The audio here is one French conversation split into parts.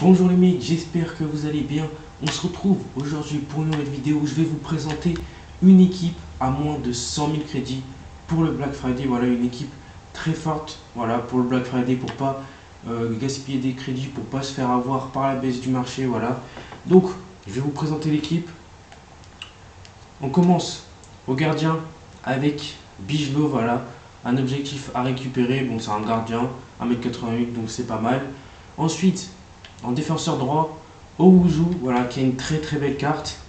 Bonjour les mecs, j'espère que vous allez bien. On se retrouve aujourd'hui pour une nouvelle vidéo où je vais vous présenter une équipe à moins de 100 000 crédits pour le Black Friday. Voilà, une équipe très forte, voilà, pour le Black Friday, pour pas gaspiller des crédits, pour pas se faire avoir par la baisse du marché, voilà. Donc, je vais vous présenter l'équipe. On commence au gardien avec Bijlo, voilà, un objectif à récupérer. Bon, c'est un gardien, 1m88, donc c'est pas mal. Ensuite, en défenseur droit, Owuzu, voilà, qui a une très belle carte.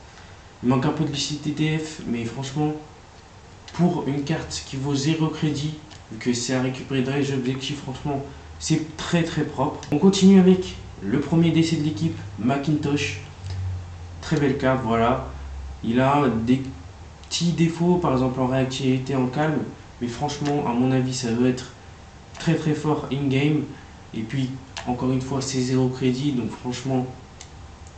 Il manque un peu de TF, mais franchement, pour une carte qui vaut 0 crédit, vu que c'est à récupérer dans les objectifs, franchement, c'est très propre. On continue avec le premier décès de l'équipe, Macintosh. Très belle carte, voilà. Il a des petits défauts, par exemple en réactivité, en calme, mais franchement, à mon avis, ça doit être très fort in-game. Et puis, encore une fois, c'est 0 crédit, donc franchement,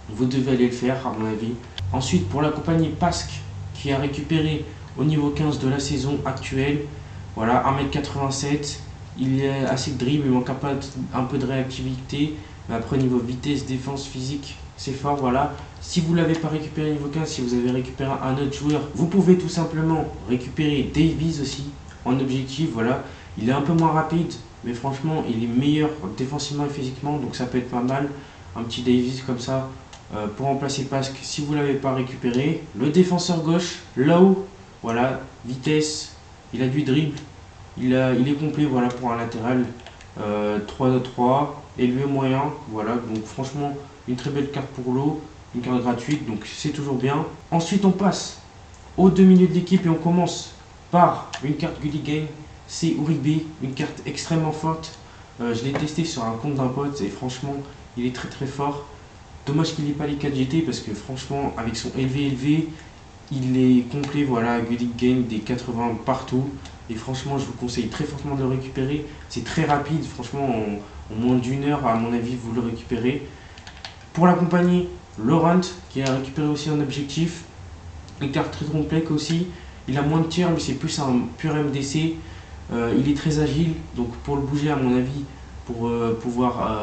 vous devez aller le faire, à mon avis. Ensuite, pour l'accompagner, Pasque, qui a récupéré au niveau 15 de la saison actuelle, voilà, 1m87, il est assez de dribble, il manque un peu de réactivité, mais après, niveau vitesse, défense, physique, c'est fort, voilà. Si vous ne l'avez pas récupéré niveau 15, si vous avez récupéré un autre joueur, vous pouvez tout simplement récupérer Davies aussi, en objectif, voilà. Il est un peu moins rapide, mais franchement, il est meilleur défensivement et physiquement, donc ça peut être pas mal. Un petit Davies comme ça pour remplacer Pasque si vous ne l'avez pas récupéré. Le défenseur gauche, là-haut, voilà, vitesse, il a du dribble, il est complet, voilà, pour un latéral. 3-3, élevé moyen, voilà, donc franchement, une très belle carte pour l'eau, une carte gratuite, donc c'est toujours bien. Ensuite, on passe aux deux milieux de l'équipe et on commence par une carte Gully Game. C'est Uribe, une carte extrêmement forte. Je l'ai testé sur un compte d'un pote et franchement, il est très fort. Dommage qu'il n'ait pas les 4 GT parce que franchement, avec son élevé, il est complet. Voilà, Gully Game des 80 partout. Et franchement, je vous conseille très fortement de le récupérer. C'est très rapide, franchement, en moins d'une heure, à mon avis, vous le récupérez. Pour l'accompagner, Laurent, qui a récupéré aussi un objectif. Une carte très complexe aussi. Il a moins de tir, mais c'est plus un pur MDC. Il est très agile, donc pour le bouger, à mon avis, pour pouvoir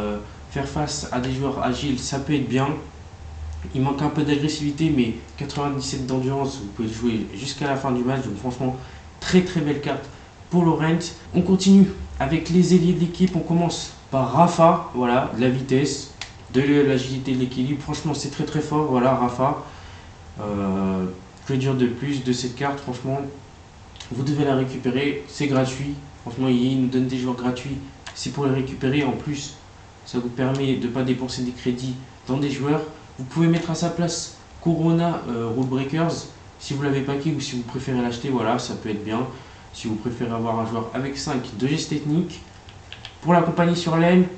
faire face à des joueurs agiles, ça peut être bien. Il manque un peu d'agressivité, mais 97 d'endurance, vous pouvez jouer jusqu'à la fin du match. Donc franchement, très belle carte pour Laurent. On continue avec les ailiers de l'équipe. On commence par Rafa, voilà, de la vitesse, de l'agilité, de l'équilibre. Franchement, c'est très fort, voilà, Rafa. Que dire de plus de cette carte, franchement, vous devez la récupérer, c'est gratuit. Franchement, il nous donne des joueurs gratuits, c'est pour les récupérer. En plus, ça vous permet de ne pas dépenser des crédits dans des joueurs. Vous pouvez mettre à sa place Corona Rule Breakers, si vous ne l'avez pas ou si vous préférez l'acheter, voilà, ça peut être bien. Si vous préférez avoir un joueur avec 5 de geste technique. Pour l'accompagner sur l'aile,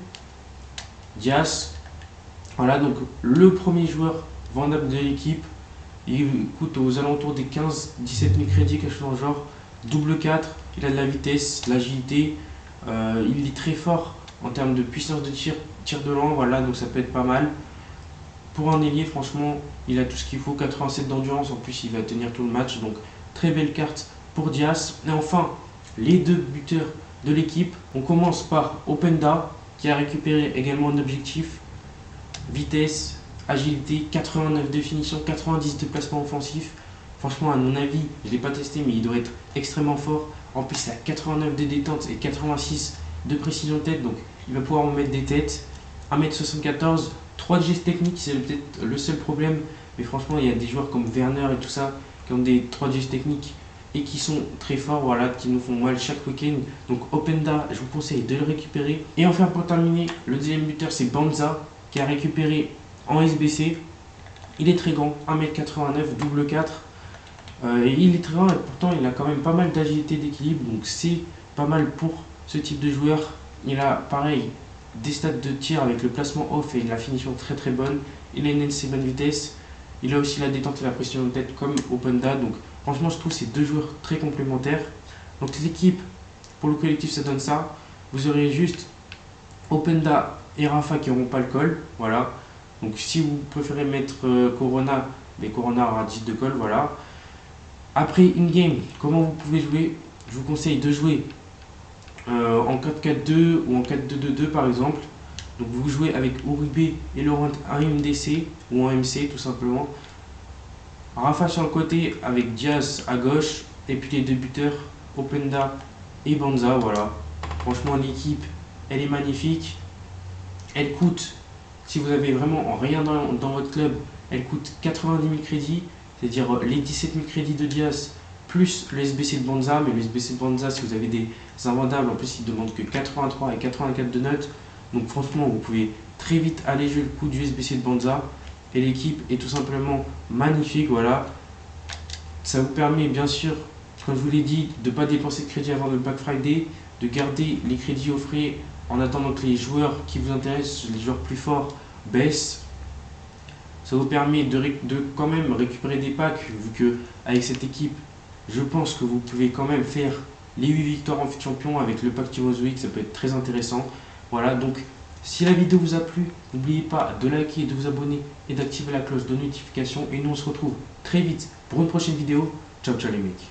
Dias. Voilà, donc le premier joueur vendable de l'équipe. Il coûte aux alentours des 15-17 000 crédits, quelque chose dans le genre. Double 4, il a de la vitesse, l'agilité, il est très fort en termes de puissance de tir, tir de loin, voilà, donc ça peut être pas mal. Pour un ailier, franchement, il a tout ce qu'il faut, 87 d'endurance, en plus il va tenir tout le match, donc très belle carte pour Dias. Et enfin, les deux buteurs de l'équipe, on commence par Openda, qui a récupéré également un objectif, vitesse, agilité, 89 de finition, 90 de placement offensif. Franchement, à mon avis, je ne l'ai pas testé, mais il doit être extrêmement fort. En plus, il a 89 de détente et 86 de précision tête, donc il va pouvoir en mettre des têtes. 1m74, 3 de gestes techniques, c'est peut-être le seul problème. Mais franchement, il y a des joueurs comme Werner et tout ça qui ont des 3 de gestes techniques et qui sont très forts, voilà, qui nous font mal chaque week-end. Donc Openda, je vous conseille de le récupérer. Et enfin, pour terminer, le deuxième buteur, c'est Banza, qui a récupéré en SBC. Il est très grand, 1m89, double 4. Et il est très grand et pourtant il a quand même pas mal d'agilité, d'équilibre, donc c'est pas mal pour ce type de joueur. Il a pareil des stats de tir avec le placement off et la finition très bonne. Il a une assez bonne vitesse. Il a aussi la détente et la précision de tête comme Openda. Donc franchement, je trouve ces deux joueurs très complémentaires. Donc l'équipe pour le collectif, ça donne ça. Vous aurez juste Openda et Rafa qui n'auront pas le col, voilà. Donc si vous préférez mettre Corona, mais Corona aura 10 de col, voilà. Après in-game, comment vous pouvez jouer? Je vous conseille de jouer en 4-4-2 ou en 4-2-2-2 par exemple. Donc vous jouez avec Uribe et Laurent en MDC ou en MC tout simplement. Rafa sur le côté avec Diaz à gauche. Et puis les deux buteurs, Openda et Banza. Voilà. Franchement, l'équipe, elle est magnifique. Elle coûte, si vous avez vraiment rien dans votre club, elle coûte 90 000 crédits. C'est-à-dire les 17 000 crédits de Diaz plus le SBC de Banza. Mais le SBC de Banza, si vous avez des invendables, en plus il ne demande que 83 et 84 de notes. Donc franchement, vous pouvez très vite alléger le coût du SBC de Banza. Et l'équipe est tout simplement magnifique. Voilà. Ça vous permet bien sûr, comme je vous l'ai dit, de ne pas dépenser de crédit avant le Black Friday, de garder les crédits au frais en attendant que les joueurs qui vous intéressent, les joueurs plus forts, baissent. Ça vous permet de quand même récupérer des packs, vu que avec cette équipe, je pense que vous pouvez quand même faire les 8 victoires en FUT Champion avec le pack Timozoic, ça peut être très intéressant. Voilà, donc si la vidéo vous a plu, n'oubliez pas de liker, de vous abonner et d'activer la cloche de notification. Et nous on se retrouve très vite pour une prochaine vidéo. Ciao ciao les mecs.